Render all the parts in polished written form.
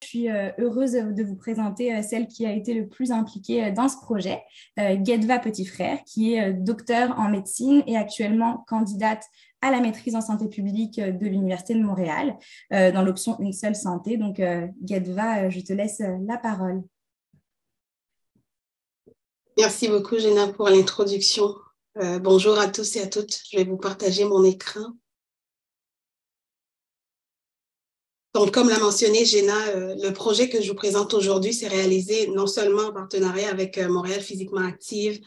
suis heureuse de vous présenter celle qui a été le plus impliquée dans ce projet, Guedva Petit-Frère, qui est docteur en médecine et actuellement candidate à la maîtrise en santé publique de l'Université de Montréal, dans l'option Une seule santé. Donc, Guedva, je te laisse la parole. Merci beaucoup, Géna, pour l'introduction. Bonjour à tous et à toutes. Je vais vous partager mon écran. Donc, comme l'a mentionné Géna, le projet que je vous présente aujourd'hui s'est réalisé non seulement en partenariat avec Montréal Physiquement Active,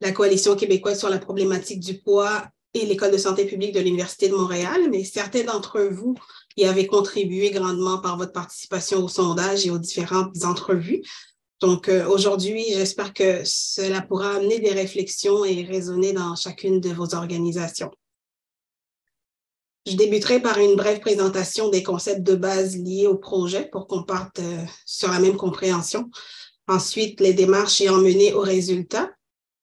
la Coalition québécoise sur la problématique du poids et l'École de santé publique de l'Université de Montréal, mais certains d'entre vous y avez contribué grandement par votre participation au sondage et aux différentes entrevues. Donc, aujourd'hui, j'espère que cela pourra amener des réflexions et résonner dans chacune de vos organisations. Je débuterai par une brève présentation des concepts de base liés au projet pour qu'on parte sur la même compréhension. Ensuite, les démarches ayant mené aux résultats,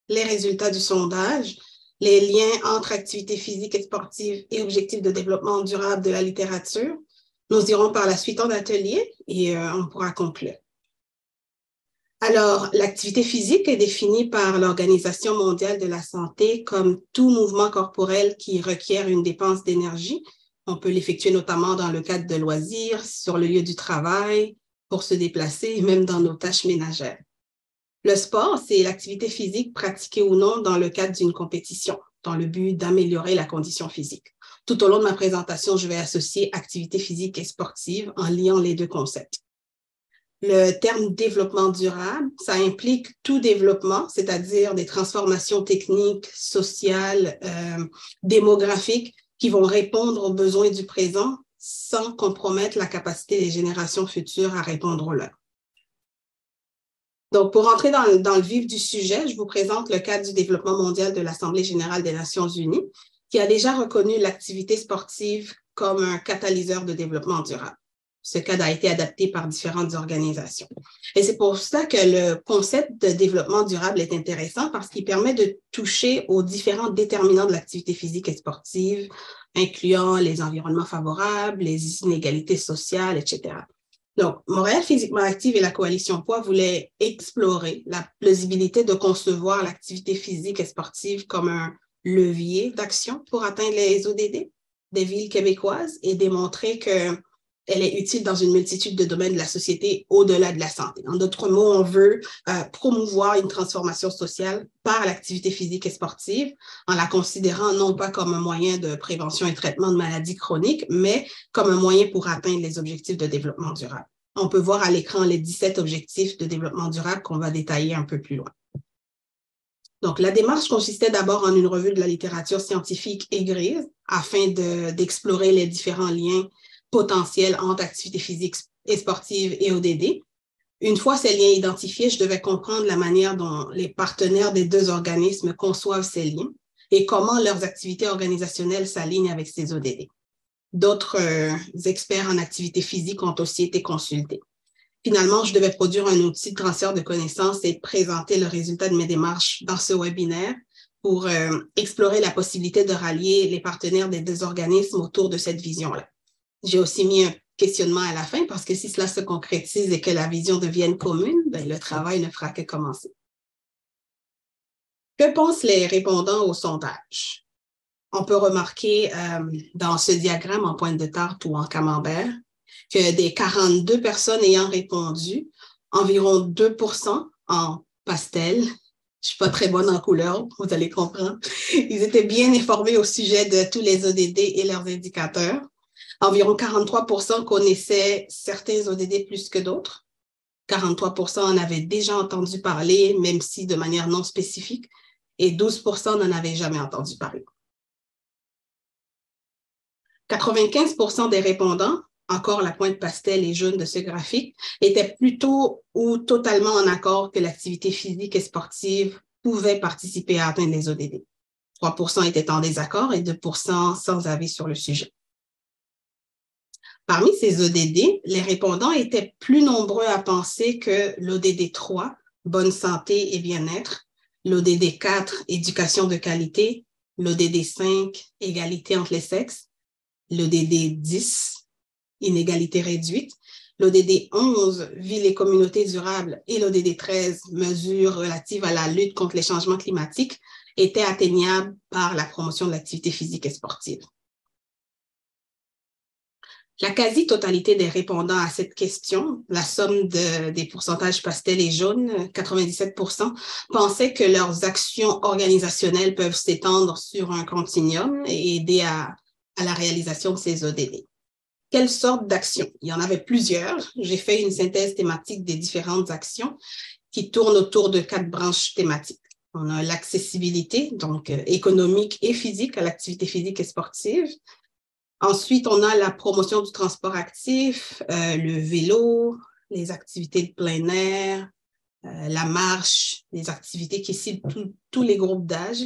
les résultats du sondage, les liens entre activités physiques et sportives et objectifs de développement durable de la littérature. Nous irons par la suite en atelier et on pourra conclure. Alors, l'activité physique est définie par l'Organisation mondiale de la santé comme tout mouvement corporel qui requiert une dépense d'énergie. On peut l'effectuer notamment dans le cadre de loisirs, sur le lieu du travail, pour se déplacer et même dans nos tâches ménagères. Le sport, c'est l'activité physique pratiquée ou non dans le cadre d'une compétition, dans le but d'améliorer la condition physique. Tout au long de ma présentation, je vais associer activité physique et sportive en liant les deux concepts. Le terme développement durable, ça implique tout développement, c'est-à-dire des transformations techniques, sociales, démographiques qui vont répondre aux besoins du présent sans compromettre la capacité des générations futures à répondre aux leurs. Donc, pour entrer dans le vif du sujet, je vous présente le cadre du développement mondial de l'Assemblée générale des Nations unies, qui a déjà reconnu l'activité sportive comme un catalyseur de développement durable. Ce cadre a été adapté par différentes organisations. Et c'est pour ça que le concept de développement durable est intéressant parce qu'il permet de toucher aux différents déterminants de l'activité physique et sportive, incluant les environnements favorables, les inégalités sociales, etc. Donc, Montréal Physiquement Active et la Coalition Poids voulaient explorer la plausibilité de concevoir l'activité physique et sportive comme un levier d'action pour atteindre les ODD des villes québécoises et démontrer qu'elle est utile dans une multitude de domaines de la société au-delà de la santé. En d'autres mots, on veut promouvoir une transformation sociale par l'activité physique et sportive en la considérant non pas comme un moyen de prévention et traitement de maladies chroniques, mais comme un moyen pour atteindre les objectifs de développement durable. On peut voir à l'écran les 17 objectifs de développement durable qu'on va détailler un peu plus loin. Donc, la démarche consistait d'abord en une revue de la littérature scientifique et grise afin d'explorer les différents liens potentiels entre activité physique et sportive et ODD. Une fois ces liens identifiés, je devais comprendre la manière dont les partenaires des deux organismes conçoivent ces liens et comment leurs activités organisationnelles s'alignent avec ces ODD. D'autres experts en activité physique ont aussi été consultés. Finalement, je devais produire un outil de transfert de connaissances et présenter le résultat de mes démarches dans ce webinaire pour explorer la possibilité de rallier les partenaires des deux organismes autour de cette vision-là. J'ai aussi mis un questionnement à la fin parce que si cela se concrétise et que la vision devienne commune, ben, le travail ne fera que commencer. Que pensent les répondants au sondage? On peut remarquer dans ce diagramme en pointe de tarte ou en camembert que des 42 personnes ayant répondu, environ 2% en pastel. Je ne suis pas très bonne en couleur, vous allez comprendre. Ils étaient bien informés au sujet de tous les ODD et leurs indicateurs. Environ 43% connaissaient certains ODD plus que d'autres. 43% en avaient déjà entendu parler, même si de manière non spécifique, et 12% n'en avaient jamais entendu parler. 95% des répondants, encore la pointe pastel et jaune de ce graphique, étaient plutôt ou totalement en accord que l'activité physique et sportive pouvait participer à atteindre les ODD. 3% étaient en désaccord et 2% sans avis sur le sujet. Parmi ces ODD, les répondants étaient plus nombreux à penser que l'ODD 3, bonne santé et bien-être, l'ODD 4, éducation de qualité, l'ODD 5, égalité entre les sexes, l'ODD 10, inégalités réduites. L'ODD 11, Ville et communautés durables, et l'ODD 13, Mesures relatives à la lutte contre les changements climatiques, étaient atteignables par la promotion de l'activité physique et sportive. La quasi-totalité des répondants à cette question, la somme des pourcentages pastel et jaune, 97%, pensaient que leurs actions organisationnelles peuvent s'étendre sur un continuum et aider à la réalisation de ces ODD. Quelles sortes d'actions? Il y en avait plusieurs. J'ai fait une synthèse thématique des différentes actions qui tournent autour de 4 branches thématiques. On a l'accessibilité, donc économique et physique à l'activité physique et sportive. Ensuite, on a la promotion du transport actif, le vélo, les activités de plein air, la marche, les activités qui ciblent tous les groupes d'âge.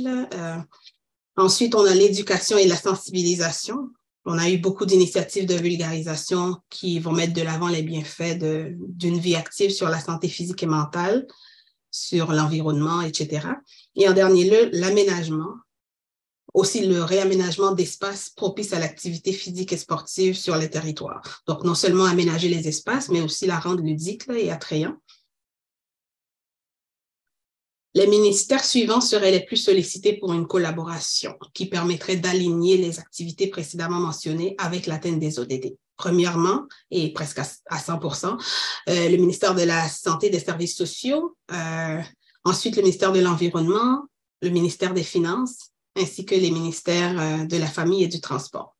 Ensuite, on a l'éducation et la sensibilisation. On a eu beaucoup d'initiatives de vulgarisation qui vont mettre de l'avant les bienfaits d'une vie active sur la santé physique et mentale, sur l'environnement, etc. Et en dernier lieu, l'aménagement. Aussi le réaménagement d'espaces propices à l'activité physique et sportive sur les territoires. Donc, non seulement aménager les espaces, mais aussi la rendre ludique et attrayant. Les ministères suivants seraient les plus sollicités pour une collaboration qui permettrait d'aligner les activités précédemment mentionnées avec l'atteinte des ODD. Premièrement, et presque à 100%, le ministère de la Santé et des Services sociaux, ensuite le ministère de l'Environnement, le ministère des Finances, ainsi que les ministères de la Famille et du Transport.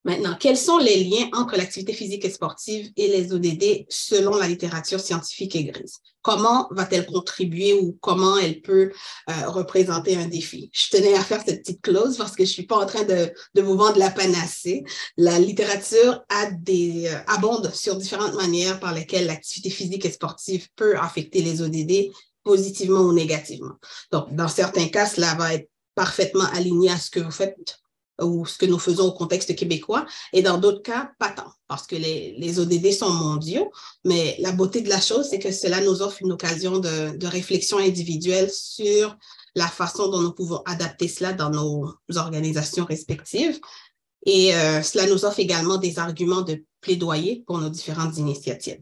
Maintenant, quels sont les liens entre l'activité physique et sportive et les ODD selon la littérature scientifique et grise? Comment va-t-elle contribuer ou comment elle peut représenter un défi? Je tenais à faire cette petite clause parce que je ne suis pas en train de vous vendre la panacée. La littérature abonde sur différentes manières par lesquelles l'activité physique et sportive peut affecter les ODD positivement ou négativement. Donc, dans certains cas, cela va être parfaitement aligné à ce que vous faites ou ce que nous faisons au contexte québécois, et dans d'autres cas, pas tant, parce que les ODD sont mondiaux, mais la beauté de la chose, c'est que cela nous offre une occasion de réflexion individuelle sur la façon dont nous pouvons adapter cela dans nos organisations respectives, et cela nous offre également des arguments de plaidoyer pour nos différentes initiatives.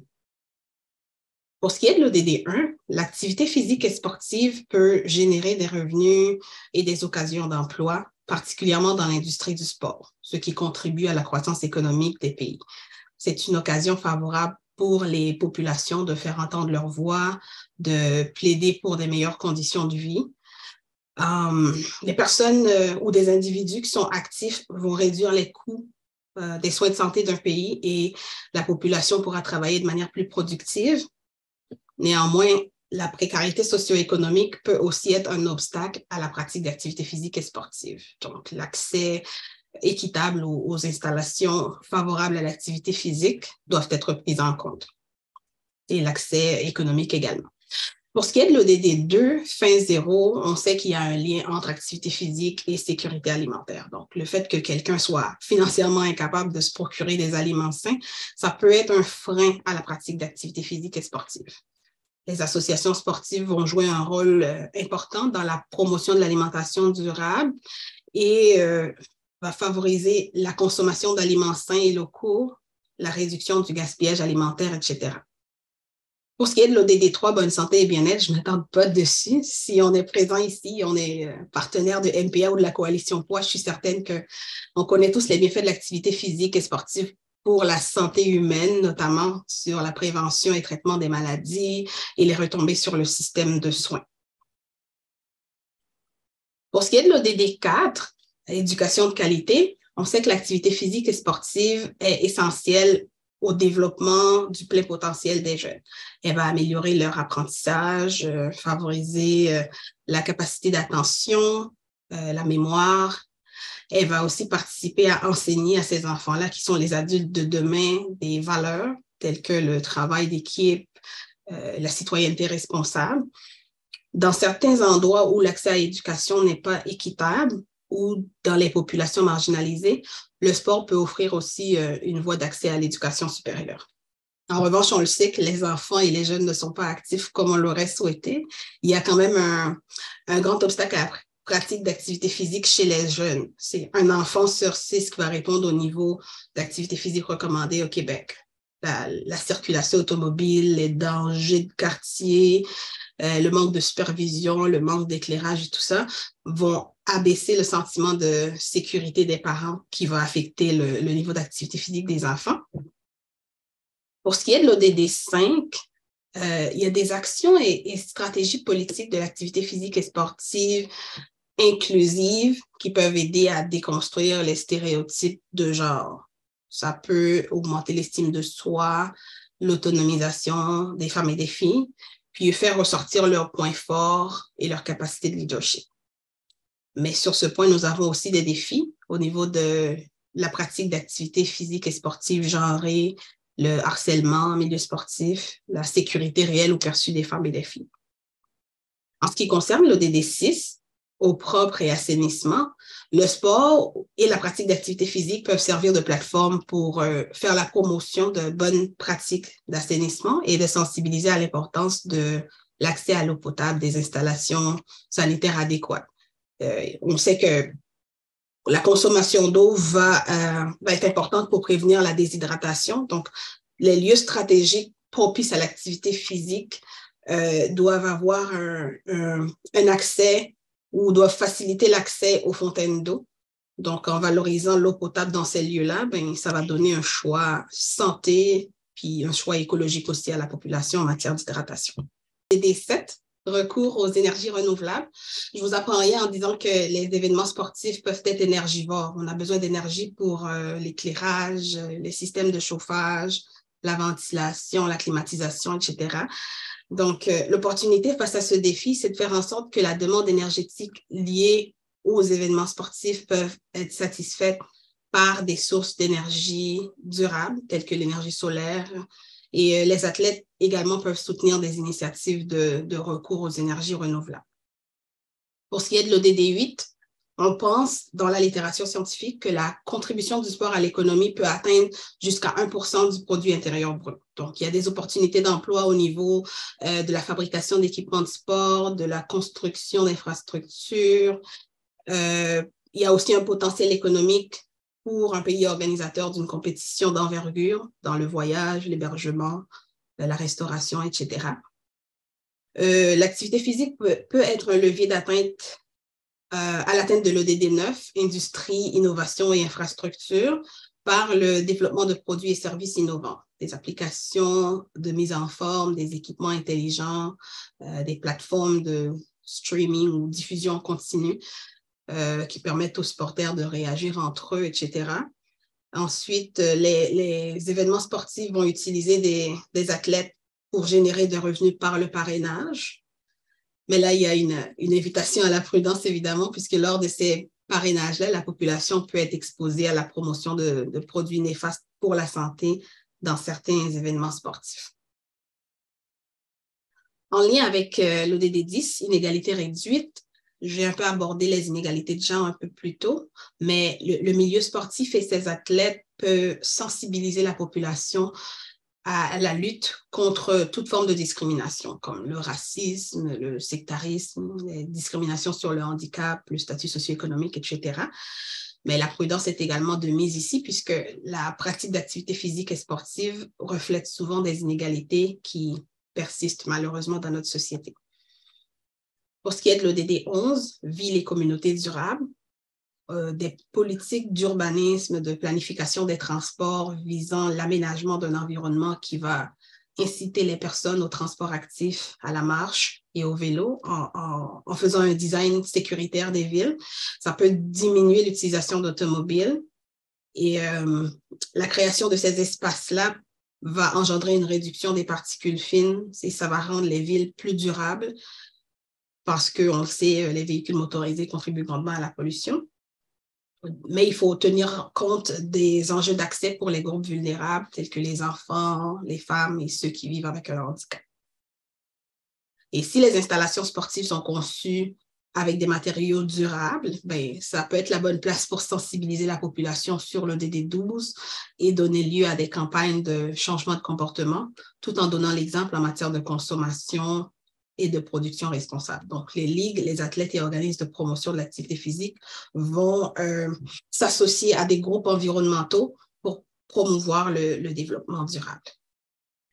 Pour ce qui est de l'ODD 1, l'activité physique et sportive peut générer des revenus et des occasions d'emploi, particulièrement dans l'industrie du sport, ce qui contribue à la croissance économique des pays. C'est une occasion favorable pour les populations de faire entendre leur voix, de plaider pour des meilleures conditions de vie. Les personnes ou des individus qui sont actifs vont réduire les coûts des soins de santé d'un pays et la population pourra travailler de manière plus productive. Néanmoins, la précarité socio-économique peut aussi être un obstacle à la pratique d'activités physiques et sportives. Donc, l'accès équitable aux installations favorables à l'activité physique doivent être pris en compte. Et l'accès économique également. Pour ce qui est de l'ODD 2, fin zéro, on sait qu'il y a un lien entre activité physique et sécurité alimentaire. Donc, le fait que quelqu'un soit financièrement incapable de se procurer des aliments sains, ça peut être un frein à la pratique d'activités physiques et sportives. Les associations sportives vont jouer un rôle important dans la promotion de l'alimentation durable et va favoriser la consommation d'aliments sains et locaux, la réduction du gaspillage alimentaire, etc. Pour ce qui est de l'ODD 3, bonne santé et bien-être, je ne m'attarde pas dessus. Si on est présent ici, on est partenaire de MPA ou de la Coalition Poids, je suis certaine qu'on connaît tous les bienfaits de l'activité physique et sportive pour la santé humaine, notamment sur la prévention et traitement des maladies et les retombées sur le système de soins. Pour ce qui est de l'ODD 4, éducation de qualité, on sait que l'activité physique et sportive est essentielle au développement du plein potentiel des jeunes. Elle va améliorer leur apprentissage, favoriser la capacité d'attention, la mémoire. Elle va aussi participer à enseigner à ces enfants-là, qui sont les adultes de demain, des valeurs telles que le travail d'équipe, la citoyenneté responsable. Dans certains endroits où l'accès à l'éducation n'est pas équitable ou dans les populations marginalisées, le sport peut offrir aussi une voie d'accès à l'éducation supérieure. En revanche, on le sait que les enfants et les jeunes ne sont pas actifs comme on l'aurait souhaité. Il y a quand même un grand obstacle pratique d'activité physique chez les jeunes. C'est un enfant sur 6 qui va répondre au niveau d'activité physique recommandée au Québec. La circulation automobile, les dangers de quartier, le manque de supervision, le manque d'éclairage et tout ça vont abaisser le sentiment de sécurité des parents qui va affecter le niveau d'activité physique des enfants. Pour ce qui est de l'ODD 5, il y a des actions et stratégies politiques de l'activité physique et sportive inclusive qui peuvent aider à déconstruire les stéréotypes de genre. Ça peut augmenter l'estime de soi, l'autonomisation des femmes et des filles, puis faire ressortir leurs points forts et leur capacité de leadership. Mais sur ce point, nous avons aussi des défis au niveau de la pratique d'activités physiques et sportives genrées, le harcèlement en milieu sportif, la sécurité réelle ou perçue des femmes et des filles. En ce qui concerne l'ODD 6, eau propre et assainissement, le sport et la pratique d'activité physique peuvent servir de plateforme pour faire la promotion de bonnes pratiques d'assainissement et de sensibiliser à l'importance de l'accès à l'eau potable, des installations sanitaires adéquates. On sait que la consommation d'eau va être importante pour prévenir la déshydratation. Donc, les lieux stratégiques propices à l'activité physique doivent avoir un accès ou doivent faciliter l'accès aux fontaines d'eau. Donc, en valorisant l'eau potable dans ces lieux-là, ça va donner un choix santé puis un choix écologique aussi à la population en matière d'hydratation. ODD 7, recours aux énergies renouvelables. Je vous apprends rien en disant que les événements sportifs peuvent être énergivores. On a besoin d'énergie pour l'éclairage, les systèmes de chauffage, la ventilation, la climatisation, etc. Donc, l'opportunité face à ce défi, c'est de faire en sorte que la demande énergétique liée aux événements sportifs peuvent être satisfaite par des sources d'énergie durables, telles que l'énergie solaire. Et les athlètes également peuvent soutenir des initiatives de recours aux énergies renouvelables. Pour ce qui est de l'ODD 8, on pense dans la littérature scientifique que la contribution du sport à l'économie peut atteindre jusqu'à 1% du produit intérieur brut. Donc, il y a des opportunités d'emploi au niveau de la fabrication d'équipements de sport, de la construction d'infrastructures. Il y a aussi un potentiel économique pour un pays organisateur d'une compétition d'envergure dans le voyage, l'hébergement, la restauration, etc. L'activité physique peut être un levier d'atteinte à l'atteinte de l'ODD 9, industrie, innovation et infrastructure, par le développement de produits et services innovants, des applications de mise en forme, des équipements intelligents, des plateformes de streaming ou diffusion continue qui permettent aux supporters de réagir entre eux, etc. Ensuite, les événements sportifs vont utiliser des athlètes pour générer des revenus par le parrainage. Mais là, il y a une invitation à la prudence, évidemment, puisque lors de ces parrainages-là, la population peut être exposée à la promotion de produits néfastes pour la santé dans certains événements sportifs. En lien avec l'ODD 10, inégalité réduite, j'ai un peu abordé les inégalités de genre un peu plus tôt, mais le milieu sportif et ses athlètes peuvent sensibiliser la population à la lutte contre toute forme de discrimination, comme le racisme, le sectarisme, les discriminations sur le handicap, le statut socio-économique, etc. Mais la prudence est également de mise ici, puisque la pratique d'activité physique et sportive reflète souvent des inégalités qui persistent malheureusement dans notre société. Pour ce qui est de l'ODD 11, ville et communautés durables, des politiques d'urbanisme, de planification des transports visant l'aménagement d'un environnement qui va inciter les personnes au transport actif, à la marche et au vélo en faisant un design sécuritaire des villes. Ça peut diminuer l'utilisation d'automobiles et la création de ces espaces-là va engendrer une réduction des particules fines et ça va rendre les villes plus durables parce qu'on le sait, les véhicules motorisés contribuent grandement à la pollution. Mais il faut tenir compte des enjeux d'accès pour les groupes vulnérables, tels que les enfants, les femmes et ceux qui vivent avec un handicap. Et si les installations sportives sont conçues avec des matériaux durables, ça peut être la bonne place pour sensibiliser la population sur l'ODD 12 et donner lieu à des campagnes de changement de comportement, tout en donnant l'exemple en matière de consommation et de production responsable. Donc, les ligues, les athlètes et organismes de promotion de l'activité physique vont s'associer à des groupes environnementaux pour promouvoir le développement durable.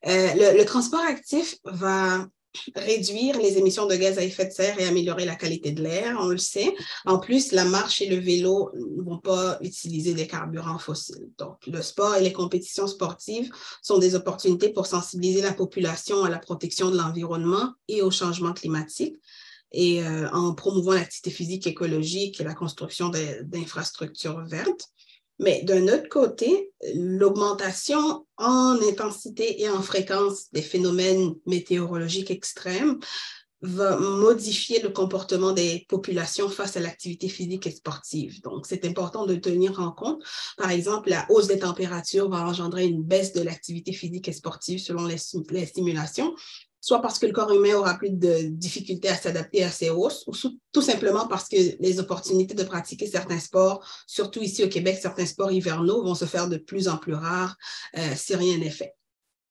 Le transport actif va réduire les émissions de gaz à effet de serre et améliorer la qualité de l'air, on le sait. En plus, la marche et le vélo ne vont pas utiliser des carburants fossiles. Donc, le sport et les compétitions sportives sont des opportunités pour sensibiliser la population à la protection de l'environnement et au changement climatique. Et en promouvant l'activité physique écologique et la construction d'infrastructures vertes. Mais d'un autre côté, l'augmentation en intensité et en fréquence des phénomènes météorologiques extrêmes va modifier le comportement des populations face à l'activité physique et sportive. Donc, c'est important de tenir en compte. Par exemple, la hausse des températures va engendrer une baisse de l'activité physique et sportive selon les simulations, soit parce que le corps humain aura plus de difficultés à s'adapter à ces hausses, ou tout simplement parce que les opportunités de pratiquer certains sports, surtout ici au Québec, certains sports hivernaux vont se faire de plus en plus rares si rien n'est fait.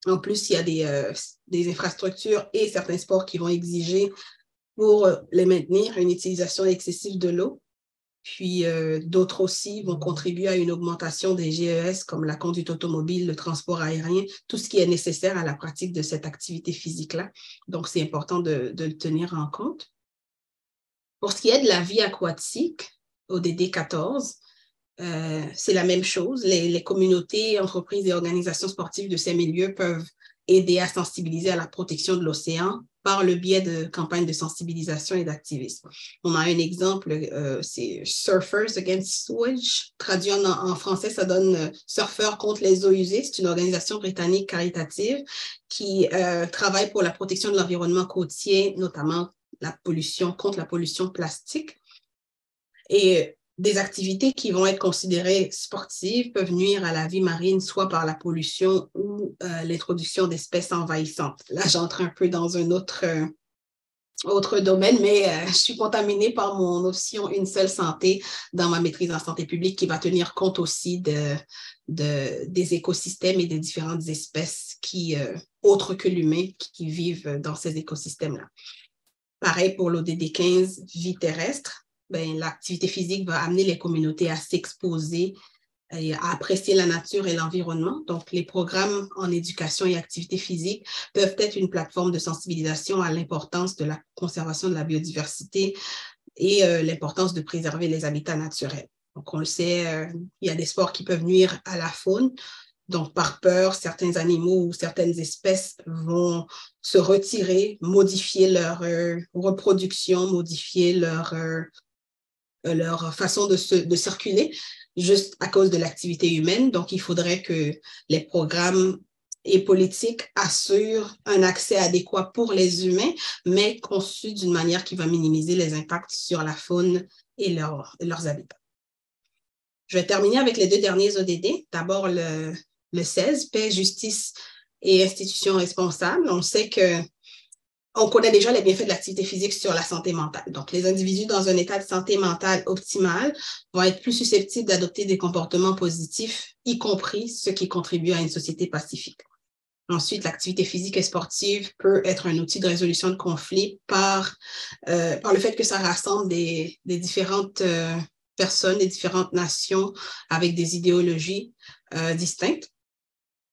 En plus, il y a des infrastructures et certains sports qui vont exiger pour les maintenir une utilisation excessive de l'eau. Puis d'autres aussi vont contribuer à une augmentation des GES comme la conduite automobile, le transport aérien, tout ce qui est nécessaire à la pratique de cette activité physique-là. Donc, c'est important de le tenir en compte. Pour ce qui est de la vie aquatique, ODD 14, c'est la même chose. Les communautés, entreprises et organisations sportives de ces milieux peuvent aider à sensibiliser à la protection de l'océan par le biais de campagnes de sensibilisation et d'activisme. On a un exemple, c'est Surfers Against Sewage. Traduit en français, ça donne Surfeurs contre les eaux usées. C'est une organisation britannique caritative qui travaille pour la protection de l'environnement côtier, notamment contre la pollution plastique. Et des activités qui vont être considérées sportives peuvent nuire à la vie marine, soit par la pollution ou l'introduction d'espèces envahissantes. Là, j'entre un peu dans un autre domaine, mais je suis contaminée par mon option Une seule santé dans ma maîtrise en santé publique qui va tenir compte aussi des écosystèmes et des différentes espèces autres que l'humain, qui vivent dans ces écosystèmes-là. Pareil pour l'ODD 15, vie terrestre. L'activité physique va amener les communautés à s'exposer et à apprécier la nature et l'environnement. Donc, les programmes en éducation et activité physique peuvent être une plateforme de sensibilisation à l'importance de la conservation de la biodiversité et l'importance de préserver les habitats naturels. Donc, on le sait, il y a des sports qui peuvent nuire à la faune. Donc, par peur, certains animaux ou certaines espèces vont se retirer, modifier leur reproduction, modifier leur façon de circuler juste à cause de l'activité humaine. Donc, il faudrait que les programmes et politiques assurent un accès adéquat pour les humains, mais conçus d'une manière qui va minimiser les impacts sur la faune et leurs habitats. Je vais terminer avec les deux derniers ODD. D'abord, le 16, paix, justice et institutions responsables. On sait qu'on connaît déjà les bienfaits de l'activité physique sur la santé mentale. Donc, les individus dans un état de santé mentale optimal vont être plus susceptibles d'adopter des comportements positifs, y compris ceux qui contribuent à une société pacifique. Ensuite, l'activité physique et sportive peut être un outil de résolution de conflits par le fait que ça rassemble des différentes personnes, des différentes nations avec des idéologies distinctes.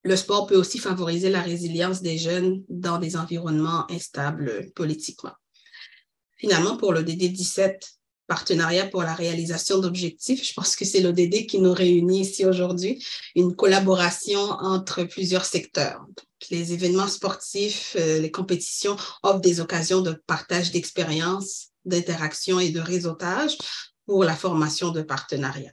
Le sport peut aussi favoriser la résilience des jeunes dans des environnements instables politiquement. Finalement, pour l'ODD 17, partenariat pour la réalisation d'objectifs, je pense que c'est l'ODD qui nous réunit ici aujourd'hui, une collaboration entre plusieurs secteurs. Donc, les événements sportifs, les compétitions offrent des occasions de partage d'expériences, d'interaction et de réseautage pour la formation de partenariats.